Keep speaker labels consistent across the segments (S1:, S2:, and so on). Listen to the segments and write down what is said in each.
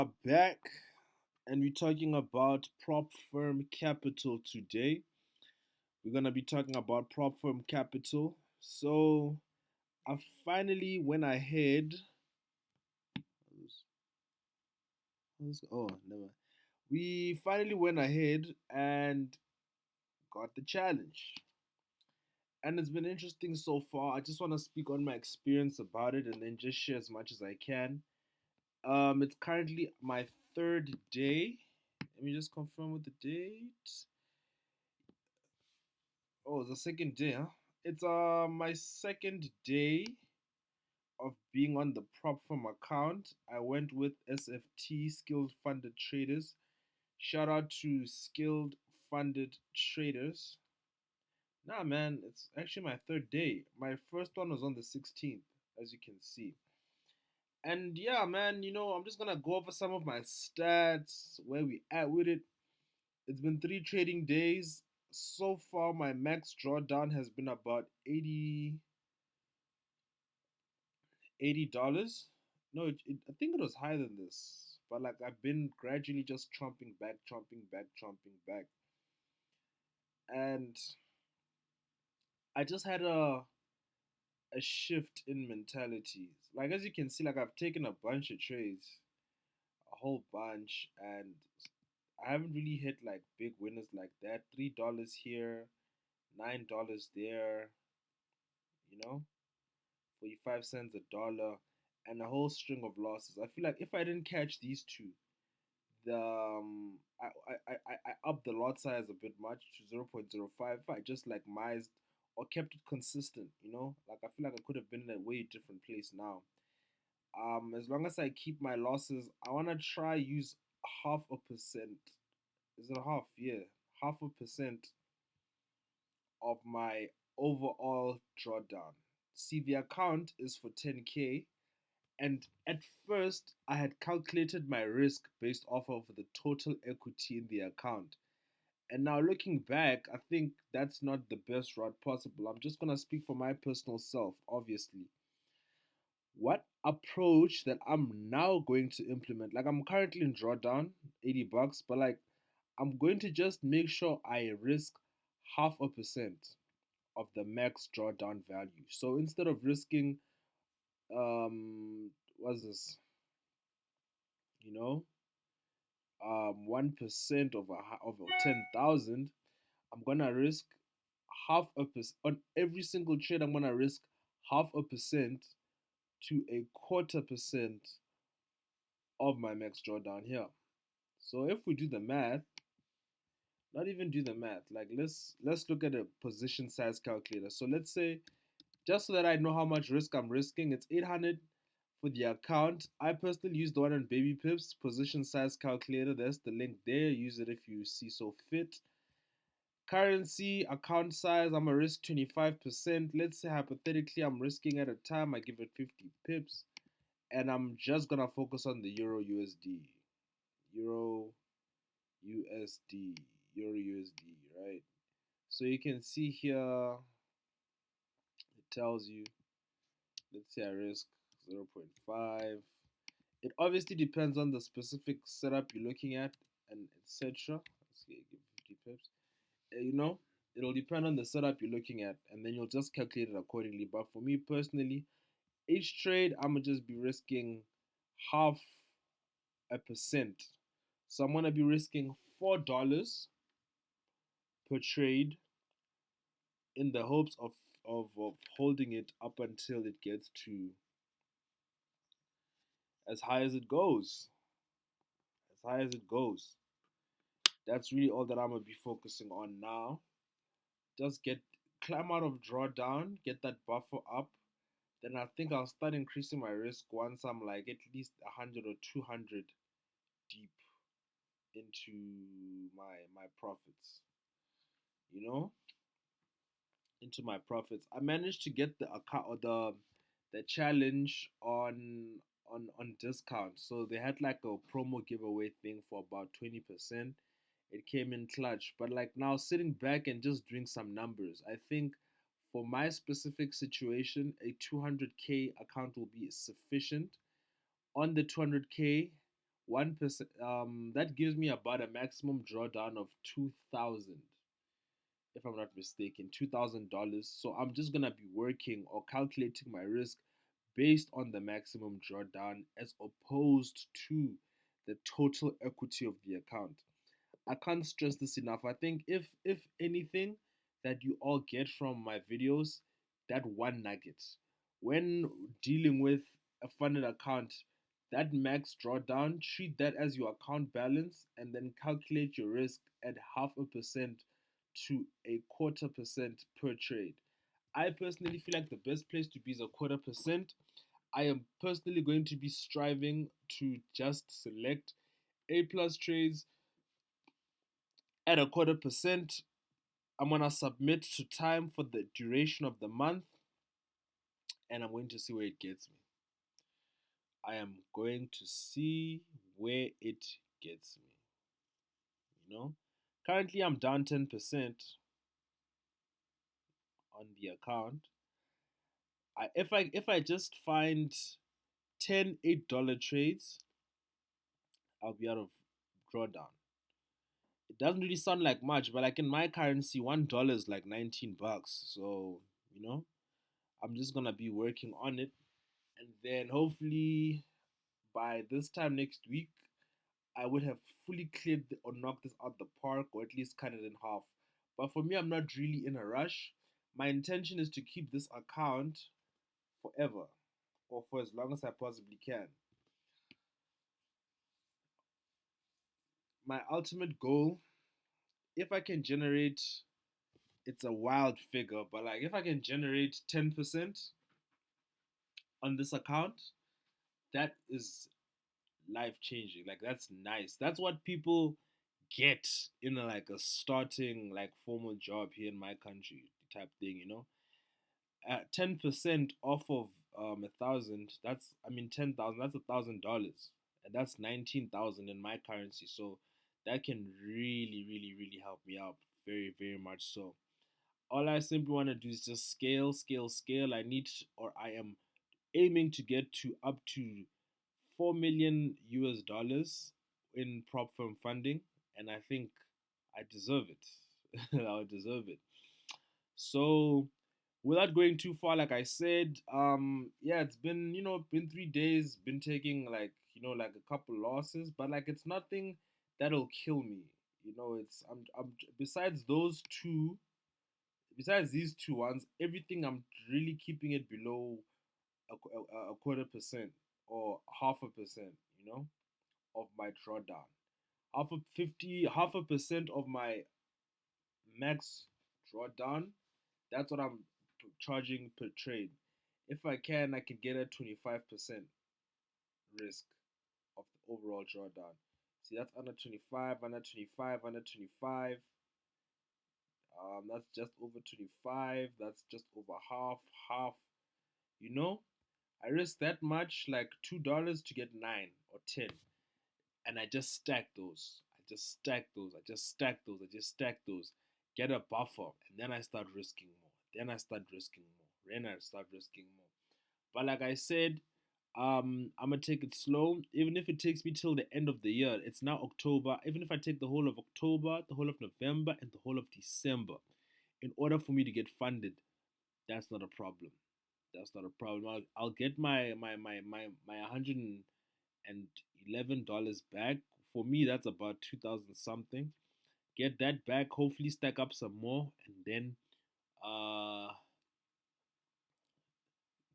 S1: Are back and we're talking about prop firm capital today. We're going to be talking about prop firm capital. So, I finally went ahead. Oh, never. We finally went ahead and got the challenge. And it's been interesting so far. I just want to speak on my experience about it and then just share as much as I can. It's currently my third day. Let me just confirm with the date. Oh, it's the second day, huh? It's my second day of being on the prop firm account. I went with SFT, Skilled Funded Traders. Shout out to Skilled Funded Traders. Nah, man, it's actually my third day. My first one was on the 16th, as you can see. And yeah, man, I'm just gonna go over some of my stats, where we at with it. It's been three trading days. So far, my max drawdown has been about 80 dollars. No, I think it was higher than this, but like I've been gradually just trumping back, and I just had a shift in mentalities. Like as you can see, like I've taken a bunch of trades, a whole bunch, and I haven't really hit like big winners like that. $3 here, $9 there, you know, 45 cents a dollar, and a whole string of losses. I feel like if I didn't catch these two, the I upped the lot size a bit much to 0.05. If I just like mised or kept it consistent, like I feel like I could have been in a way different place now. As long as I keep my losses, I wanna try use half a percent. Is it a half? Yeah, half a percent of my overall drawdown. See, the account is for 10K, and at first I had calculated my risk based off of the total equity in the account. And now looking back, I think that's not the best route possible. I'm just gonna speak for my personal self, obviously. What approach that I'm now going to implement, like I'm currently in drawdown, $80, but like I'm going to just make sure I risk half a percent of the max drawdown value. So instead of risking what's this, you know, 1% of 10,000, I'm gonna risk half a percent on every single trade. I'm gonna risk half a percent to a quarter percent of my max drawdown here. So if we do the math, not even do the math, like let's look at a position size calculator. So let's say, just so that I know how much risk I'm risking, it's 800 for the account. I personally use the one on Baby Pips position size calculator. There's the link there. Use it if you see so fit. Currency account size, I'm a risk 25%. Let's say hypothetically I'm risking at a time, I give it 50 pips, and I'm just gonna focus on the Euro USD. Euro USD. Euro USD, right? So you can see here it tells you, let's say I risk 0.5. It obviously depends on the specific setup you're looking at and etc. Let's give 50 pips. You know, it'll depend on the setup you're looking at, and then you'll just calculate it accordingly. But for me personally, each trade I'm gonna just be risking half a percent. So I'm gonna be risking $4 per trade in the hopes of holding it up until it gets to as high as it goes. As high as it goes. That's really all that I'm gonna be focusing on now. Just climb out of drawdown, get that buffer up. Then I think I'll start increasing my risk once I'm like at least 100 or 200 deep into my profits. You know, into my profits. I managed to get the account or the challenge on discount. So they had like a promo giveaway thing for about 20%. It came in clutch. But like now sitting back and just doing some numbers, I think for my specific situation, a 200K account will be sufficient. On the 200K, 1%, that gives me about a maximum drawdown of 2,000, if I'm not mistaken, $2,000. So I'm just gonna be working or calculating my risk based on the maximum drawdown as opposed to the total equity of the account. I can't stress this enough. I think if anything that you all get from my videos, that one nugget. When dealing with a funded account, that max drawdown, treat that as your account balance and then calculate your risk at 0.5% to 0.25% per trade. I personally feel like the best place to be is 0.25%. I am personally going to be striving to just select A plus trades at 0.25%. I'm gonna submit to time for the duration of the month, and I'm going to see where it gets me. I am going to see where it gets me. You know, currently I'm down 10% on the account. If I just find 10 $8 trades, I'll be out of drawdown. It doesn't really sound like much, but like in my currency, $1 is like 19 bucks. So, you know, I'm just gonna be working on it, and then hopefully by this time next week, I would have fully cleared or knocked this out the park, or at least cut it in half. But for me, I'm not really in a rush. My intention is to keep this account forever, or for as long as I possibly can. My ultimate goal, if I can generate, it's a wild figure, but like if I can generate 10% on this account, that is life changing. Like that's nice. That's what people get in like a starting like formal job here in my country type thing, you know. At 10% off of 1,000, that's, I mean, 10,000, that's $1,000, and that's 19,000 in my currency. So that can really, really, really help me out very, very much so. All I simply want to do is just scale, scale, scale. Or I am aiming to get to up to 4 million US dollars in prop firm funding, and I think I deserve it. I deserve it. So, without going too far, like I said, yeah, it's been, been 3 days, been taking like, like a couple losses, but like it's nothing that'll kill me. It's I'm besides those two, besides these two ones, everything I'm really keeping it below a 0.25% or 0.5%, of my drawdown. Half a percent of my max drawdown. That's what I'm charging per trade. If I can get a 25% risk of the overall drawdown. See, that's under 25, under 25, under 25. That's just over 25. That's just over half, half. You know, I risk that much, like $2 to get 9 or 10, and I just stack those. I just stack those. I just stack those. I just stack those. Get a buffer, and then I start risking more. Then I start risking more. Then I start risking more. But like I said, I'm gonna take it slow. Even if it takes me till the end of the year, it's now October. Even if I take the whole of October, the whole of November, and the whole of December, in order for me to get funded, that's not a problem. That's not a problem. I'll get my $111 back. For me, that's about 2,000 something. Get that back. Hopefully, stack up some more, and then uh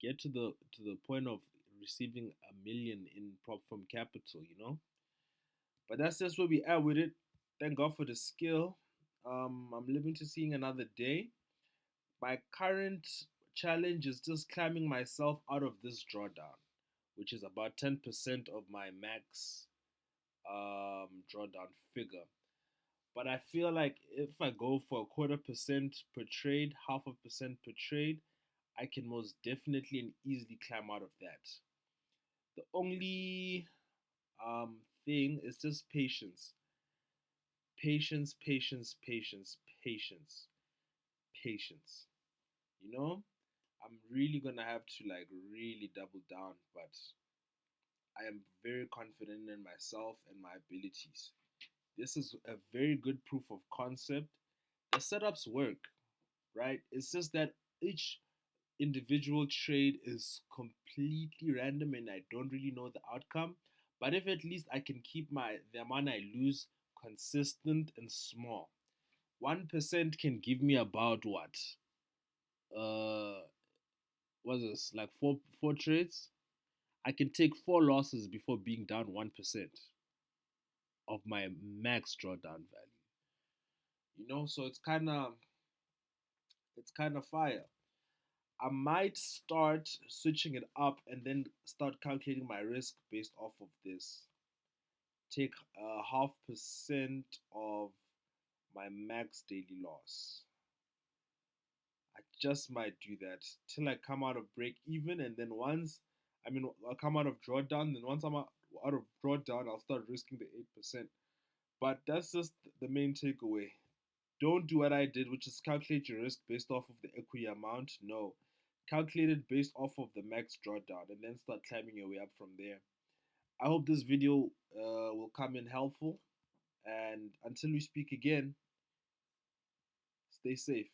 S1: get to the point of receiving 1 million in prop from capital. But that's just where we are with it. Thank God for the skill. I'm living to seeing another day. My current challenge is just climbing myself out of this drawdown, which is about 10% of my max drawdown figure. But I feel like if I go for 0.25% per trade, 0.5% per trade, I can most definitely and easily climb out of that. The only thing is just patience. Patience, patience, patience, patience, patience. You know, I'm really gonna have to like really double down, but I am very confident in myself and my abilities. This is a very good proof of concept. The setups work, right? It's just that each individual trade is completely random and I don't really know the outcome. But if at least I can keep my the amount I lose consistent and small, 1% can give me about what? Uh, what's this? Like four trades. I can take four losses before being down 1% of my max drawdown value. So it's kind of fire. I might start switching it up and then start calculating my risk based off of this. Take a half percent of my max daily loss. I just might do that till I come out of break even, and then I'll come out of drawdown. Then once I'm out of drawdown, I'll start risking the 8%. But that's just the main takeaway. Don't do what I did, which is calculate your risk based off of the equity amount. No, calculate it based off of the max drawdown, and then start climbing your way up from there. I hope this video will come in helpful. And until we speak again, stay safe.